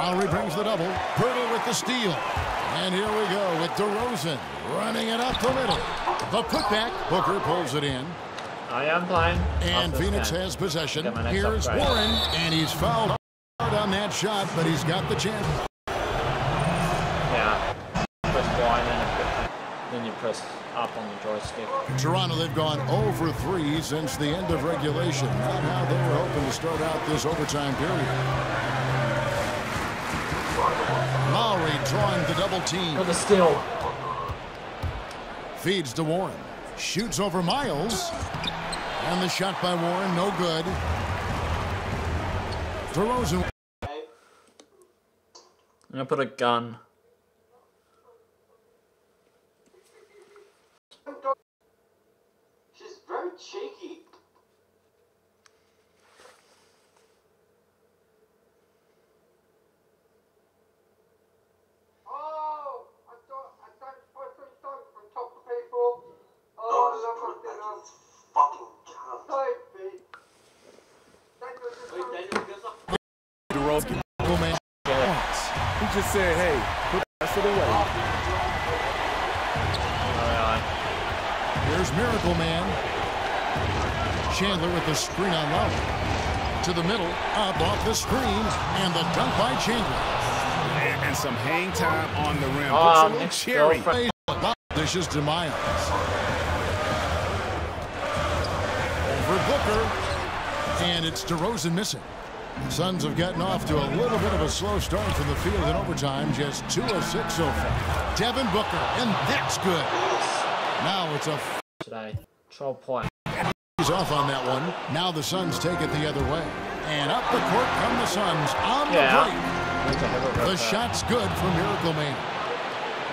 Lowry brings the double. Pirtle with the steal. And here we go with DeRozan running it up the middle. The putback. Booker pulls it in. I am playing. And Phoenix has possession. Here's Warren. And he's fouled hard on that shot, but he's got the chance. Yeah. Press Y, then you press up on the joystick. Toronto, they've gone 0 for 3 since the end of regulation. Not how they were hoping to start out this overtime period. Lowry drawing the double team. For the steal. Feeds to Warren. Shoots over Miles. And the shot by Warren, no good. DeRozan. I'm going to put a gun. She's very cheeky. Oh, I don't from top of people. Oh, I love my dinner. Fucking cunt. DeRozan. He just said, hey, put the rest of the way. Here's Miracle Man. Chandler with the screen on Lowry. To the middle, up off the screen, and the dunk by Chandler. And some hang time on the rim. Oh, cherry. Dishes to Miles. Over Booker. And it's DeRozan missing. Suns have gotten off to a little bit of a slow start from the field in overtime. Just 2 of 6 so far. Devin Booker, and that's good. Now it's a today. 12 point. He's off on that one. Now the Suns take it the other way. And up the court come the Suns on the break. The shot's good for Miracle Man.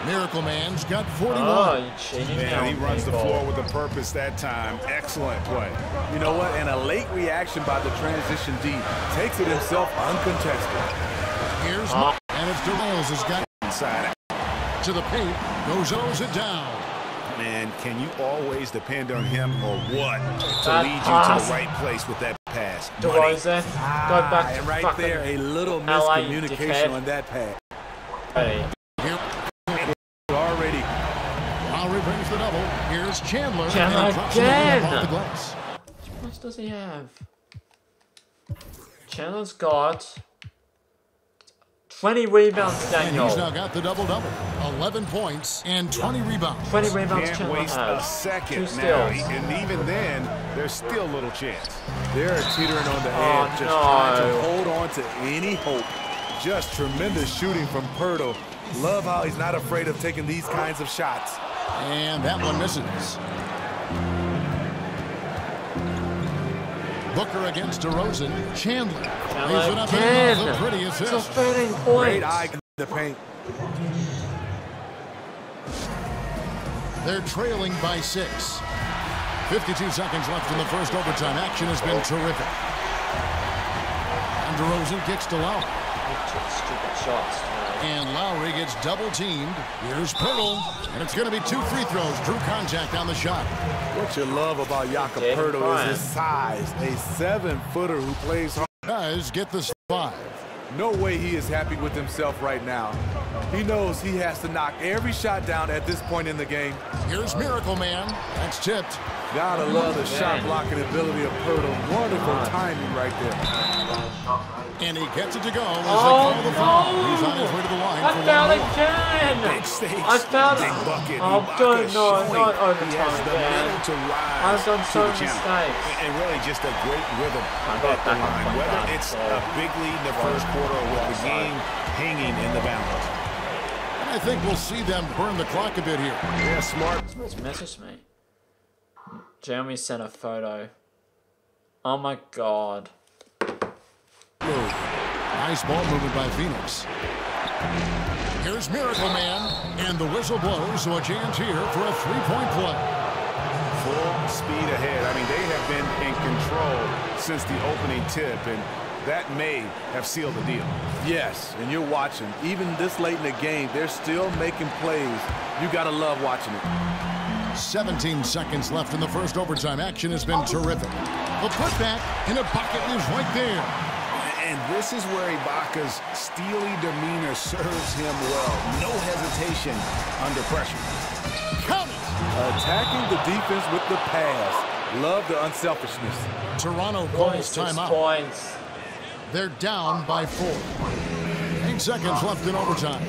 Miracle Man's got 41. Oh, you cheating. Yeah, he runs the floor with a purpose that time. Excellent play. You know what? And a late reaction by the transition D takes it himself uncontested. Here's and it's DeRozan has got inside to the paint. Goes it down. Man, can you always depend on him or what to lead you to the right place with that pass? DeRozan, go back to and right fucking there, a little LA, miscommunication on that pass. Hey. Already. Lowry brings the double. Here's Chandler. Chandler again. Off the glass. How much does he have? Chandler's got 20 rebounds, Daniel. And he's now got the double-double. 11 points and 20 rebounds. 20 rebounds, Can't Chandler waste has. a second 2 now. steals. And even then, there's still little chance. They're teetering on the edge, just trying to hold on to any hope. Just tremendous shooting from Pirtle. Love how he's not afraid of taking these kinds of shots. And that one misses. Booker against DeRozan. Chandler lays it up and the pretty assist. It's a 13 points. Great eye in the paint. They're trailing by 6. 52 seconds left in the first overtime. Action has been terrific. And DeRozan kicks to Lowry. Stupid shots. And Lowry gets double-teamed. Here's Pirtle. And it's going to be 2 free throws. Drew contact on the shot. What you love about Jakob Pirtle is his size. A 7-footer who plays hard. Guys get the 5. No way he is happy with himself right now. He knows he has to knock every shot down at this point in the game. Here's Miracle Man. That's tipped. Gotta love the shot blocking ability of Pirtle. Wonderful timing right there. And he gets it to go as they call the foul. He's on his way to the line. I fouled again. Big stage, I fouled. big bucket. Oh, good. No, not He has overtime the again. middle to rise I've done to so the many challenge. mistakes. And really just a great rhythm got at the back on line. point Whether guard, it's so a big lead in the first quarter or with the game hanging in the balance. And I think we'll see them burn the clock a bit here. Yeah, smart. Someone's messaged me. Jeremy sent a photo. Oh my god. Nice ball movement by Phoenix. Here's Miracle Man, and the whistle blows, so a chance here for a 3-point play. Full speed ahead. I mean, they have been in control since the opening tip, and that may have sealed the deal. Yes, and you're watching. Even this late in the game, they're still making plays. You gotta love watching it. 17 seconds left in the first overtime. Action has been terrific. The putback in a bucket is right there. And This is where Ibaka's steely demeanor serves him well. No hesitation under pressure. Count it! Attacking the defense with the pass. Love the unselfishness. Toronto calls 26 timeout. points. They're down by 4. 8 seconds left in overtime.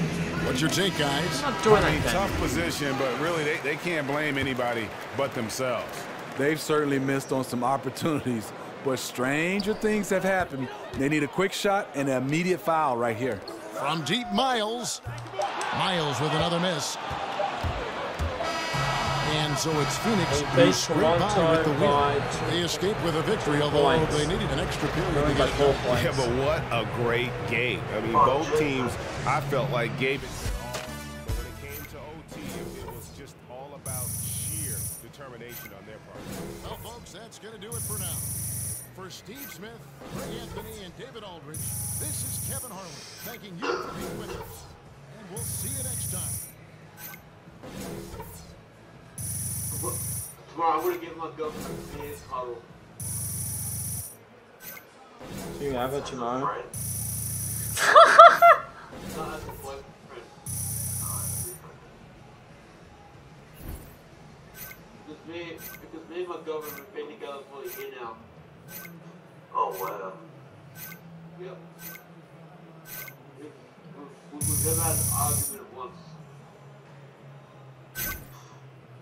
What's your take, guys? I'm not doing I mean, anything. tough position, but really they can't blame anybody but themselves. They've certainly missed on some opportunities, but stranger things have happened. They need a quick shot and an immediate foul right here. From deep, Miles. Miles with another miss. And so it's Phoenix who beat scraped by with the Toronto win. by They escaped with a victory, although points. they needed an extra period to Only by get 4 it. points. Yeah, but what a great game. I mean, both teams, I felt like gave it their all. But when it came to OT, it was just all about sheer determination on their part. Well, folks, that's going to do it for now. For Steve Smith, Greg Anthony, and David Aldridge, this is Kevin Harlan thanking you for being with us. And we'll see you next time. Tomorrow, I'm going to give my government a man's huddle. Do you have it tomorrow? Not as a boyfriend. Because me and my government have been together for a year now. Oh, wow. Yep. We've never had an argument once.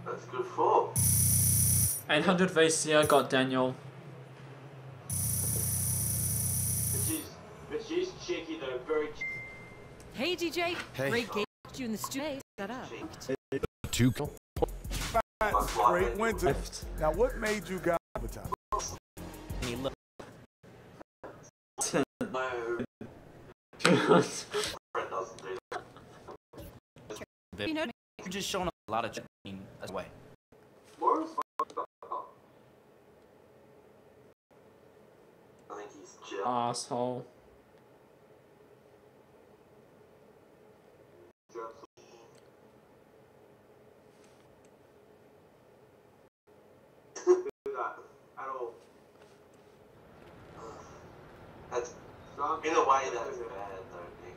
That's good form. 800 VCR got Daniel. But she's cheeky though, very cheeky. Hey, DJ. Hey. Great game. You in the studio. Shut up. Great winter. Now, what made you guys advertise? My friend doesn't do that. You know, You're just showing a lot of training as way. Morris fucked up. I think he's chill. Asshole. At all. That's in a way that's bad though, Nick.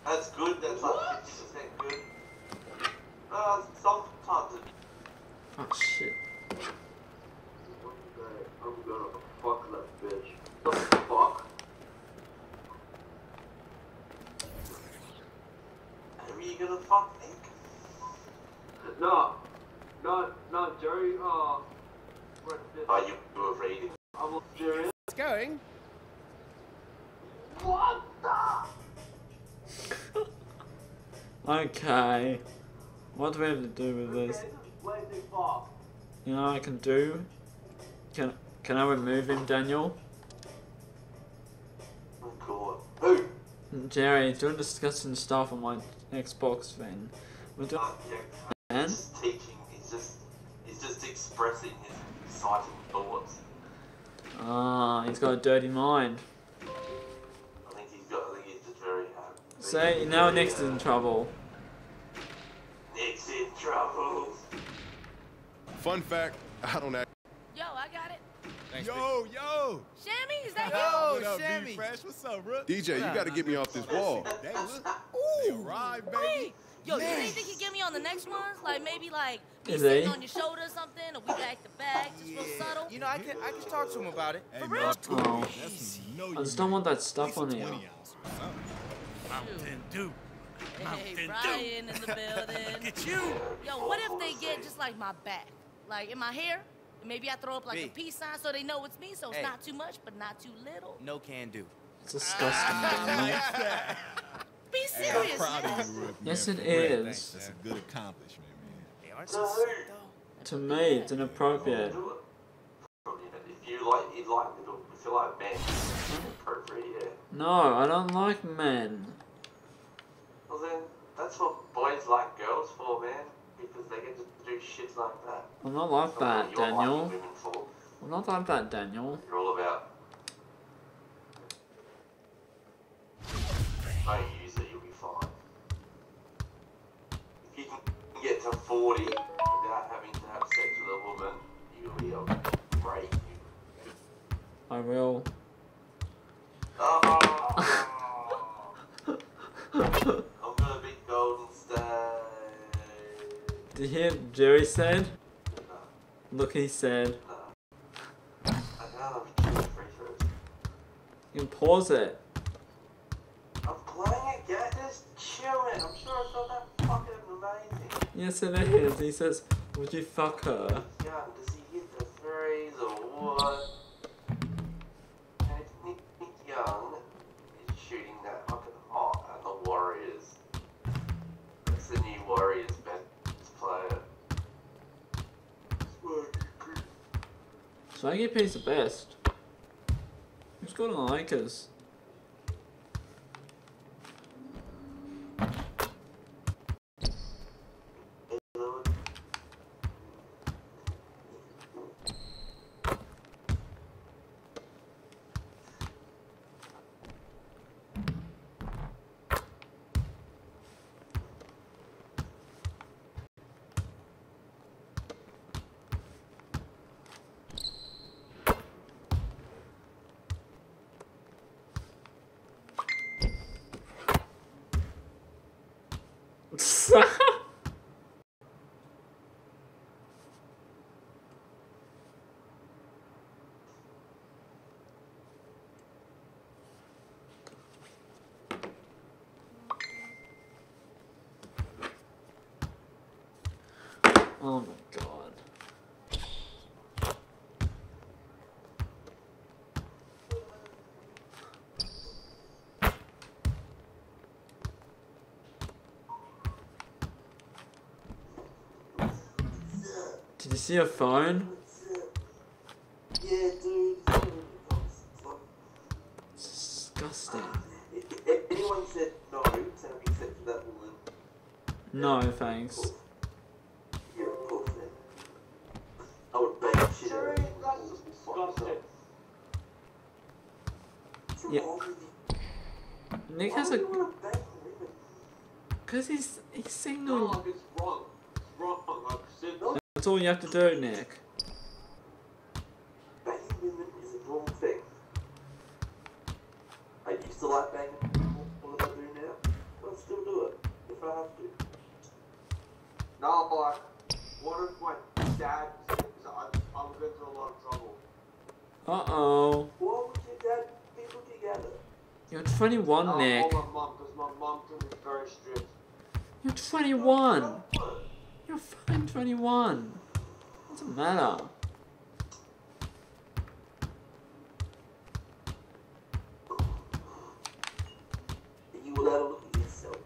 That's good, that's like 50% good. Sometimes it Oh shit. I'm gonna fuck that bitch. What the fuck? Who are you gonna fuck, Nick? No, Jerry. Are you reading? I'm serious. It's going. What the? Okay. What do we have to do with this? You know what I can do? Can I remove him, Daniel? Oh god. Who? Jerry, he's doing disgusting stuff on my Xbox thing. We're doing man? He's teaching. He's just expressing his exciting thoughts. Ah, he's got a dirty mind. I think he's just very happy. See, now Nick's in trouble. Nick's in trouble. Fun fact, I don't act. Yo, I got it. Thanks, Yo! Shammy, is that Yo, you? what up, B-Fresh? What's up, bro? DJ, you got to get me off this wall. They arrived, baby. Yo, you didn't think he'd get me on the next ones? Like maybe like me Is sitting he? on your shoulder or something, or we back to back, just real subtle. You know, I can talk to him about it. Hey, For man, real? that's cool. Oh. That's no I just don't want that stuff on 20 here. ounce or something. Mountain Dew. Hey, Ryan in the building. Look at you. Yo, what if they get just like my back, like in my hair? Maybe I throw up like a B. peace sign so they know it's me, so it's Hey. not too much, but not too little. No can do. It's disgusting, Daniel. Be serious, Proud man. of you, Rook, Yes, man, it for real. is. Thanks. That's a good accomplishment, man. They aren't so sick, though. To me, it's inappropriate. Do it. If you like little, if you like men, it's appropriate, yeah. No, I don't like men. Well then, that's what boys like girls for, man. Because they get to do shit like that. I'm not like That's that, what you're Daniel. liking women for. I'm not like that, Daniel. You're all about. Don't use it, you'll be fine. If you can get to 40 without having to have sex with a woman, you'll be great. Jerry said? Look, he said. I can't have 2 free throws. You can pause it. I'm playing a game. Just chill it. I'm sure it's not that fucking amazing. Yes, it is. He says, would you fuck her? Yeah, does he hit the threes or what? And it's Nick Young is shooting that fucking hot at the Warriors. It's the new Warriors best player. So AKP's the best. Who's got on the Lakers? Oh my god. Did you see a phone? Yeah, dude. It's disgusting. If anyone said no, tell me except for that woman. No, thanks. You're a pussy. I would bang the shit out of you. That's just disgusting. Yeah. Nick has a... Cause he's single. No, like it's wrong. It's wrong. Like, no. That's all you have to do, Nick. Banging women is a wrong thing. I used to like banging people. What do I do now? I'll still do it if I have to. No, like, what if my dad said, because I'm going through a lot of trouble. Uh-oh. Why would your dad people together? You're 21, Nick. Oh, my mum, because my mum can be very strict. You're 21. You're fucking 21. Doesn't matter. You will have a look at yourself.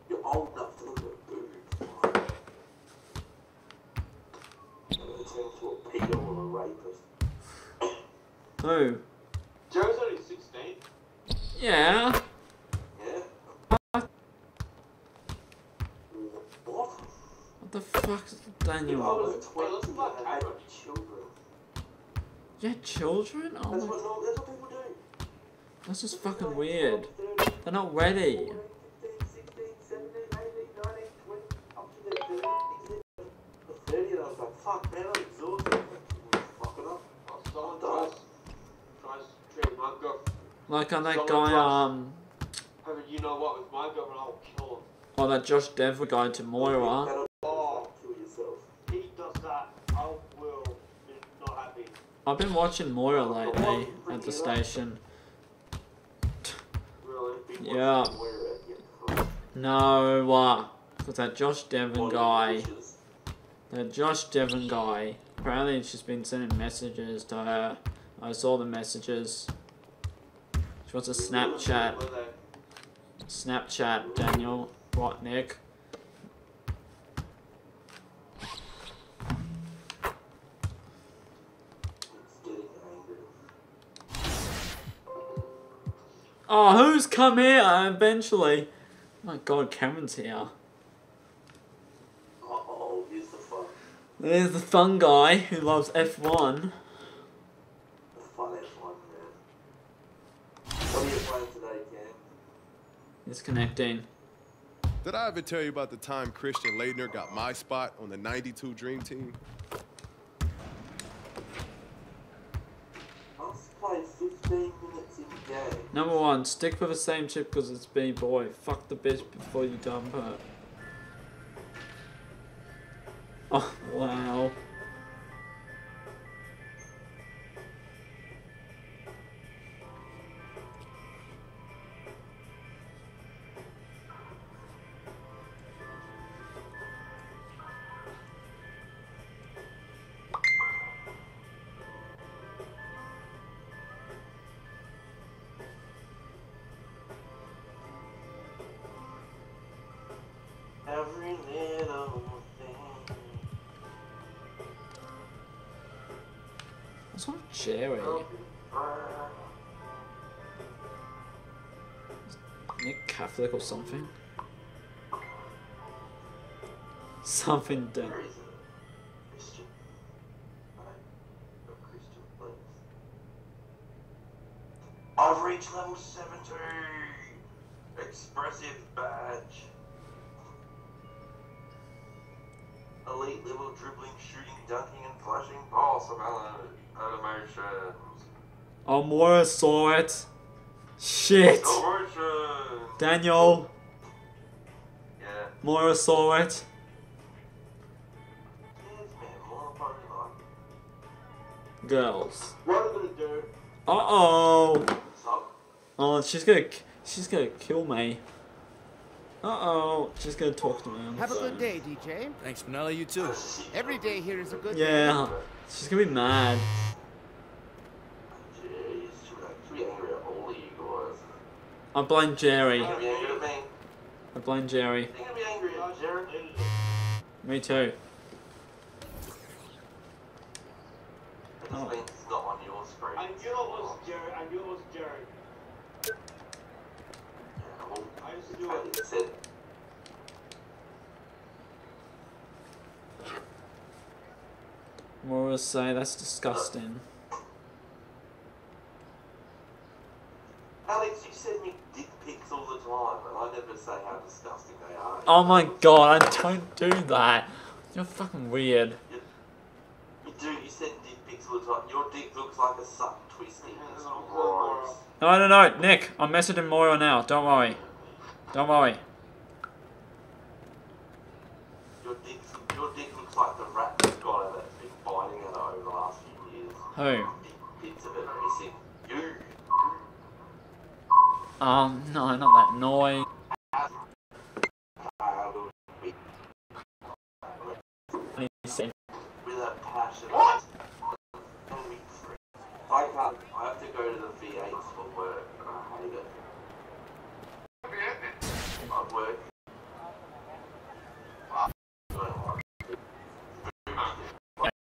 You're old enough to look at boobs. I'm going to turn into a pedo or a rapist. Who? Joe's only 16. Yeah. Yeah? What? What the fuck's Daniel? I was 20 and I had children. You had children? Oh That's my... what people do. That's just fucking weird. They're not ready. 16, 17, 18, 19, 20, up to their 30, and I was like, fuck, man, I'm exhausted. Fucking up. Someone tries to treat my girlfriend. Like on that guy, Having you know what with my girlfriend, I'll kill him. oh, that Josh Denver guy to Moira. Oh, kill yourself. He does that, I will be not happy. I've been watching Moira lately at the station. Really? Yeah. No, because that Josh Devon guy, apparently she's been sending messages to her. I saw the messages. She wants a Snapchat. Snapchat, Daniel. What, Nick? Oh, who's come here eventually? Oh my god, Cameron's here. Uh-oh, here's the fun. There's the fun guy who loves F1. The fun F1, man. What are you playing today, Cam? He's connecting. Did I ever tell you about the time Christian Laettner got my spot on the '92 Dream Team? I was playing 15 minutes in gay. Number 1, stick with the same chick because it's B-boy. Fuck the bitch before you dump her. Oh, wow. Every little thing. What's wrong with Jerry? Nick Catholic or something? Something done. Where is it? Christian. Right. A Christian place. I've reached level 70. Expressive badge. Elite level dribbling, shooting, dunking, and flashing pulse of animations. Oh, Moira saw it. Shit. Celebration. Daniel. Yeah. Moira saw it. Yes, man. More probably like. Girls. What are we gonna do? Uh-oh. Suck. Oh, she's gonna kill me. Uh-oh. She's gonna talk to me on the Have a phone. good day, DJ. Thanks, Manella. You too. Every day here is a good day. Yeah. She's gonna be mad. Jeez, should be angry at all of you guys. I blame Jerry. You're gonna be angry at me. I blame Jerry. You're gonna be angry at Jared. Me too. It just means it's not on your screen. I knew it was Jared. I knew it was Jared. Yeah, well, I used to do it. it's it. Moira say that's disgusting. Alex, you send me dick pics all the time, and I never say how disgusting they are. Oh my god, I don't do that. You're fucking weird. You do, you send dick pics all the time. Your dick looks like a suck twisting. It's gross. No, Nick, I'm messaging Moira now. Don't worry. Don't worry. Your dick looks like the rat that's got it that's been biting at it over the last few years. Who? Bits of it are missing. You. No, not that noise. With a passion. What? I can't. I have to go to the V8s for work, and I hate it. I work.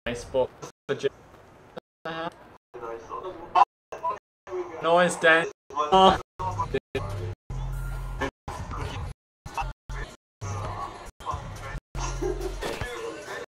Facebook. Noise, Dan.